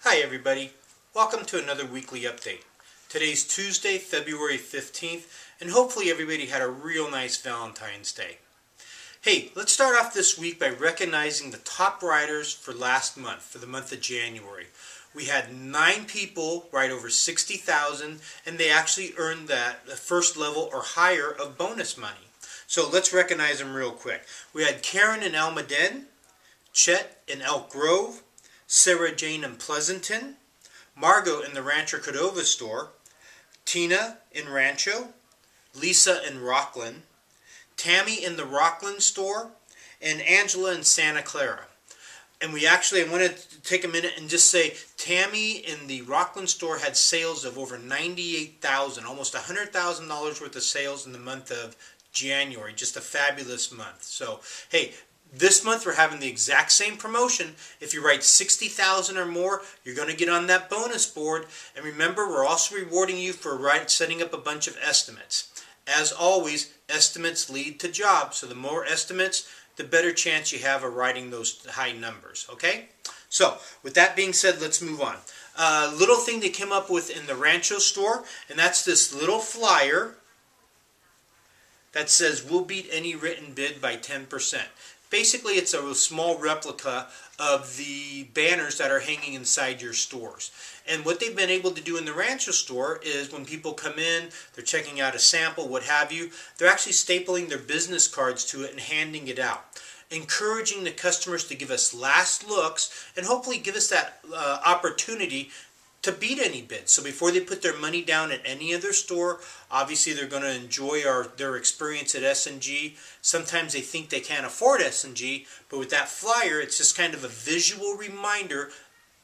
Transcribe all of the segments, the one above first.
Hi everybody, welcome to another weekly update. Today's Tuesday, February 15th, and hopefully everybody had a real nice Valentine's Day. Hey, let's start off this week by recognizing the top riders for last month, for the month of January. We had 9 people ride over 60,000, and they actually earned that the first level or higher of bonus money. So let's recognize them real quick. We had Karen in Almaden, Chet in Elk Grove, Sarah Jane in Pleasanton, Margot in the Rancho Cordova store, Tina in Rancho, Lisa in Rockland, Tammy in the Rockland store, and Angela in Santa Clara. And I wanted to take a minute and just say Tammy in the Rockland store had sales of over $98,000, almost $100,000 worth of sales in the month of January. Just a fabulous month. So, hey, this month we're having the exact same promotion. If you write 60,000 or more, you're going to get on that bonus board. And remember, we're also rewarding you for setting up a bunch of estimates. As always, estimates lead to jobs. So the more estimates, the better chance you have of writing those high numbers. Okay? So with that being said, let's move on. Little thing they came up with in the Rancho store, and that's this little flyer that says, "We'll beat any written bid by 10%. Basically, it's a small replica of the banners that are hanging inside your stores. And what they've been able to do in the Rancho store is when people come in, they're checking out a sample, what have you, they're actually stapling their business cards to it and handing it out, encouraging the customers to give us last looks and hopefully give us that opportunity to beat any bid. So before they put their money down at any other store, obviously they're going to enjoy their experience at S&G. Sometimes they think they can't afford S&G, but with that flyer, it's just kind of a visual reminder,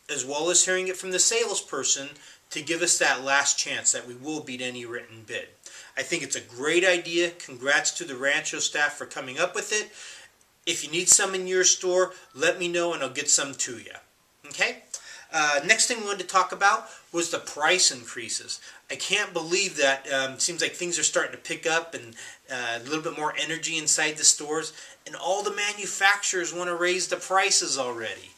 as well as hearing it from the salesperson, to give us that last chance that we will beat any written bid. I think it's a great idea. Congrats to the Rancho staff for coming up with it. If you need some in your store, let me know and I'll get some to you. Okay? Next thing we wanted to talk about was the price increases. I can't believe that it seems like things are starting to pick up and a little bit more energy inside the stores, and all the manufacturers want to raise the prices already.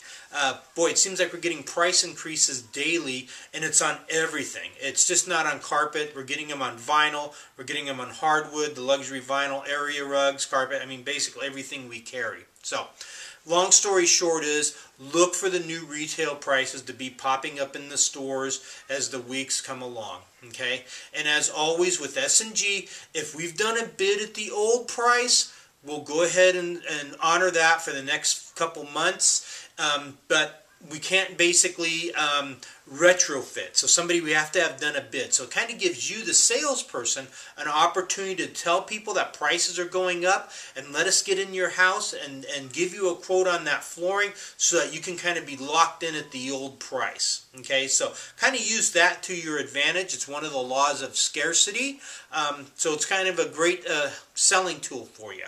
Boy, it seems like we're getting price increases daily, and it's on everything. It's just not on carpet. We're getting them on vinyl. We're getting them on hardwood, the luxury vinyl, area rugs, carpet. I mean, basically everything we carry. So, long story short is, look for the new retail prices to be popping up in the stores as the weeks come along. Okay? And as always with S&G, if we've done a bid at the old price, we'll go ahead and honor that for the next couple months. But we can't basically retrofit. So we have to have done a bid. So it kind of gives you, the salesperson, an opportunity to tell people that prices are going up and let us get in your house and give you a quote on that flooring so that you can kind of be locked in at the old price. Okay, so kind of use that to your advantage. It's one of the laws of scarcity. So it's kind of a great selling tool for you.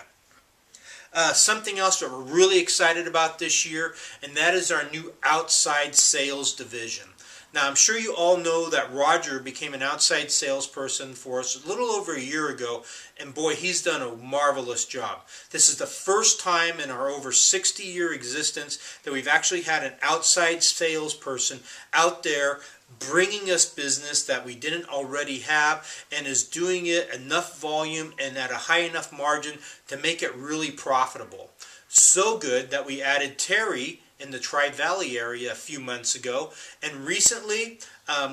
Something else that we're really excited about this year, and that is our new outside sales division. Now, I'm sure you all know that Roger became an outside salesperson for us a little over a year ago, and boy, he's done a marvelous job. This is the first time in our over 60-year existence that we've actually had an outside salesperson out there bringing us business that we didn't already have, and is doing it enough volume and at a high enough margin to make it really profitable. So good that we added Terry in the Tri-Valley area a few months ago, and recently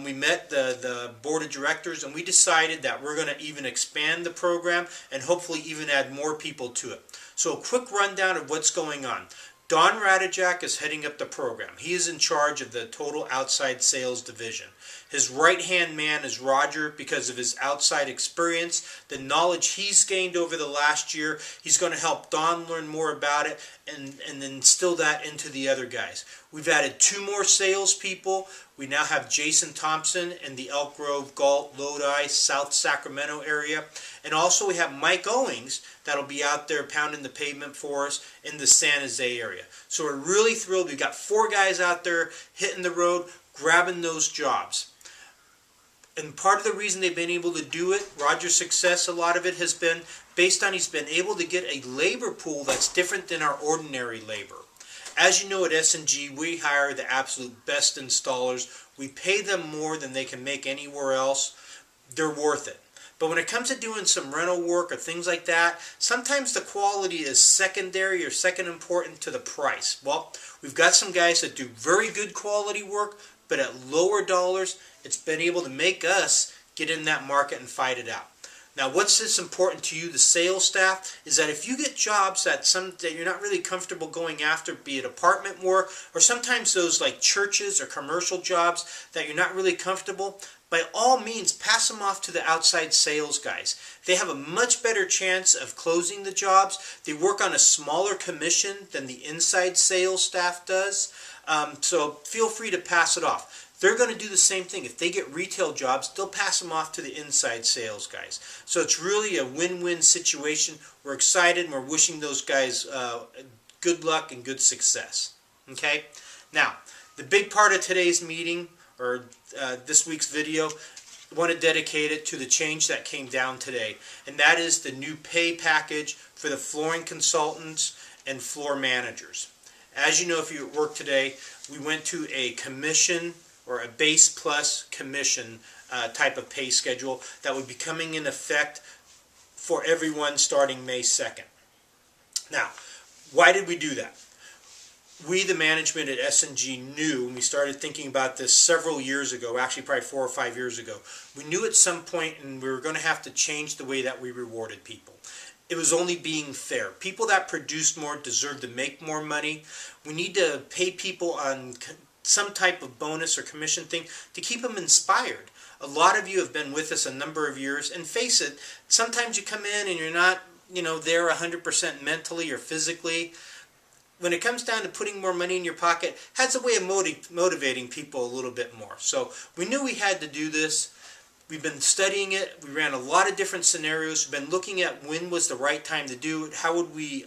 we met the board of directors and we decided that we're going to even expand the program and hopefully even add more people to it. So a quick rundown of what's going on. Don Radijak is heading up the program. He is in charge of the total outside sales division. His right-hand man is Roger because of his outside experience, the knowledge he's gained over the last year. He's going to help Don learn more about it and then instill that into the other guys. We've added 2 more salespeople. We now have Jason Thompson in the Elk Grove, Galt, Lodi, South Sacramento area. And also we have Mike Owings that'll be out there pounding the pavement for us in the San Jose area. So we're really thrilled. We've got 4 guys out there hitting the road, grabbing those jobs. And part of the reason they've been able to do it, Roger's success, a lot of it has been based on he's been able to get a labor pool that's different than our ordinary labor. As you know, at S&G, we hire the absolute best installers. We pay them more than they can make anywhere else. They're worth it. But when it comes to doing some rental work or things like that, sometimes the quality is secondary or second important to the price. Well, we've got some guys that do very good quality work, but at lower dollars. It's been able to make us get in that market and fight it out. Now, what's this important to you, the sales staff, is that if you get jobs that you're not really comfortable going after, be it apartment work, or sometimes those like churches or commercial jobs that you're not really comfortable, by all means, pass them off to the outside sales guys. They have a much better chance of closing the jobs. They work on a smaller commission than the inside sales staff does. So feel free to pass it off. They're going to do the same thing. If they get retail jobs, they'll pass them off to the inside sales guys. So it's really a win-win situation. We're excited and we're wishing those guys good luck and good success. Okay? Now, the big part of today's meeting, or this week's video, I want to dedicate it to the change that came down today. And that is the new pay package for the flooring consultants and floor managers. As you know, if you work today, we went to a commission or a base plus commission type of pay schedule that would be coming in effect for everyone starting May 2nd. Now, why did we do that? We, the management at S&G, knew, and we started thinking about this several years ago, actually probably 4 or 5 years ago, we knew at some point and we were going to have to change the way that we rewarded people. It was only being fair. People that produced more deserve to make more money. We need to pay people on some type of bonus or commission thing to keep them inspired. A lot of you have been with us a number of years, and face it, sometimes you come in and you're not, there 100% mentally or physically. When it comes down to putting more money in your pocket, it has a way of motivating people a little bit more. So we knew we had to do this. We've been studying it. We ran a lot of different scenarios. We've been looking at when was the right time to do it. How would we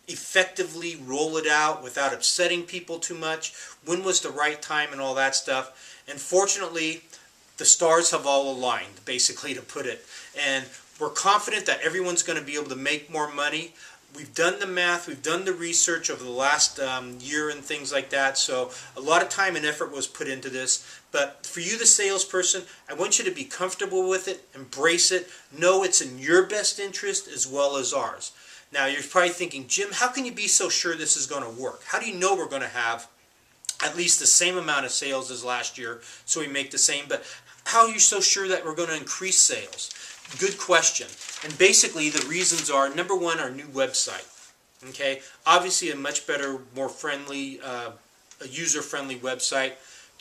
effectively roll it out without upsetting people too much? When was the right time and all that stuff? And fortunately, the stars have all aligned, basically, to put it. And we're confident that everyone's going to be able to make more money. We've done the math, we've done the research over the last year and things like that, so a lot of time and effort was put into this. But for you, the salesperson, I want you to be comfortable with it, embrace it, know it's in your best interest as well as ours. Now, you're probably thinking, Jim, how can you be so sure this is going to work? How do you know we're going to have at least the same amount of sales as last year, so we make the same, but how are you so sure that we're going to increase sales? Good question. And basically the reasons are, number one, our new website. Okay, obviously a much better, more friendly, a user-friendly website.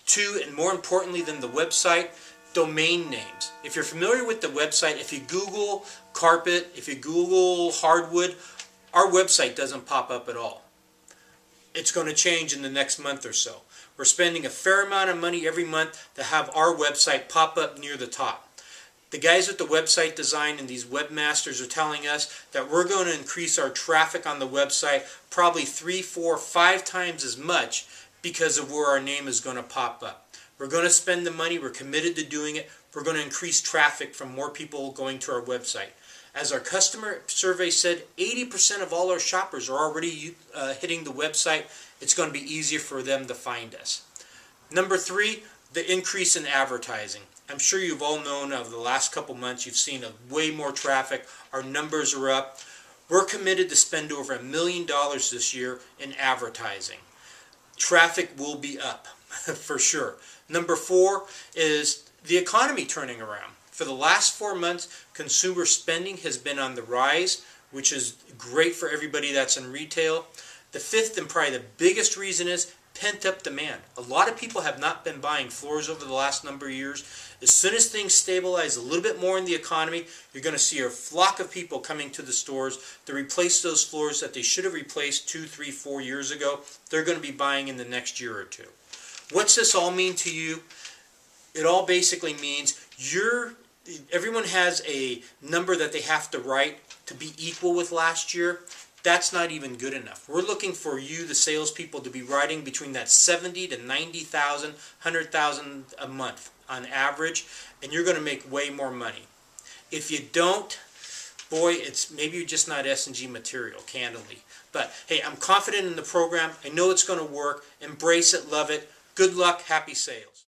Two, and more importantly than the website, domain names. If you're familiar with the website, if you Google carpet, if you Google hardwood, our website doesn't pop up at all. It's going to change in the next month or so. We're spending a fair amount of money every month to have our website pop up near the top. The guys at the website design and these webmasters are telling us that we're going to increase our traffic on the website probably 3, 4, 5 times as much because of where our name is going to pop up. We're going to spend the money. We're committed to doing it. We're going to increase traffic from more people going to our website. As our customer survey said, 80% of all our shoppers are already hitting the website. It's going to be easier for them to find us. Number 3, the increase in advertising. I'm sure you've all known over the last couple months, you've seen way more traffic. Our numbers are up. We're committed to spend over $1 million this year in advertising. Traffic will be up, for sure. Number 4 is the economy turning around. For the last 4 months, consumer spending has been on the rise, which is great for everybody that's in retail. The 5th and probably the biggest reason is pent-up demand. A lot of people have not been buying floors over the last number of years. As soon as things stabilize a little bit more in the economy, you're going to see a flock of people coming to the stores to replace those floors that they should have replaced 2, 3, 4 years ago. They're going to be buying in the next year or two. What's this all mean to you? It all basically means everyone has a number that they have to write to be equal with last year. That's not even good enough. We're looking for you, the salespeople, to be writing between that 70 to 90,000, 100,000 a month on average, and you're going to make way more money. If you don't, boy, maybe you're just not S&G material, candidly. But hey, I'm confident in the program. I know it's going to work. Embrace it, love it. Good luck, happy sales.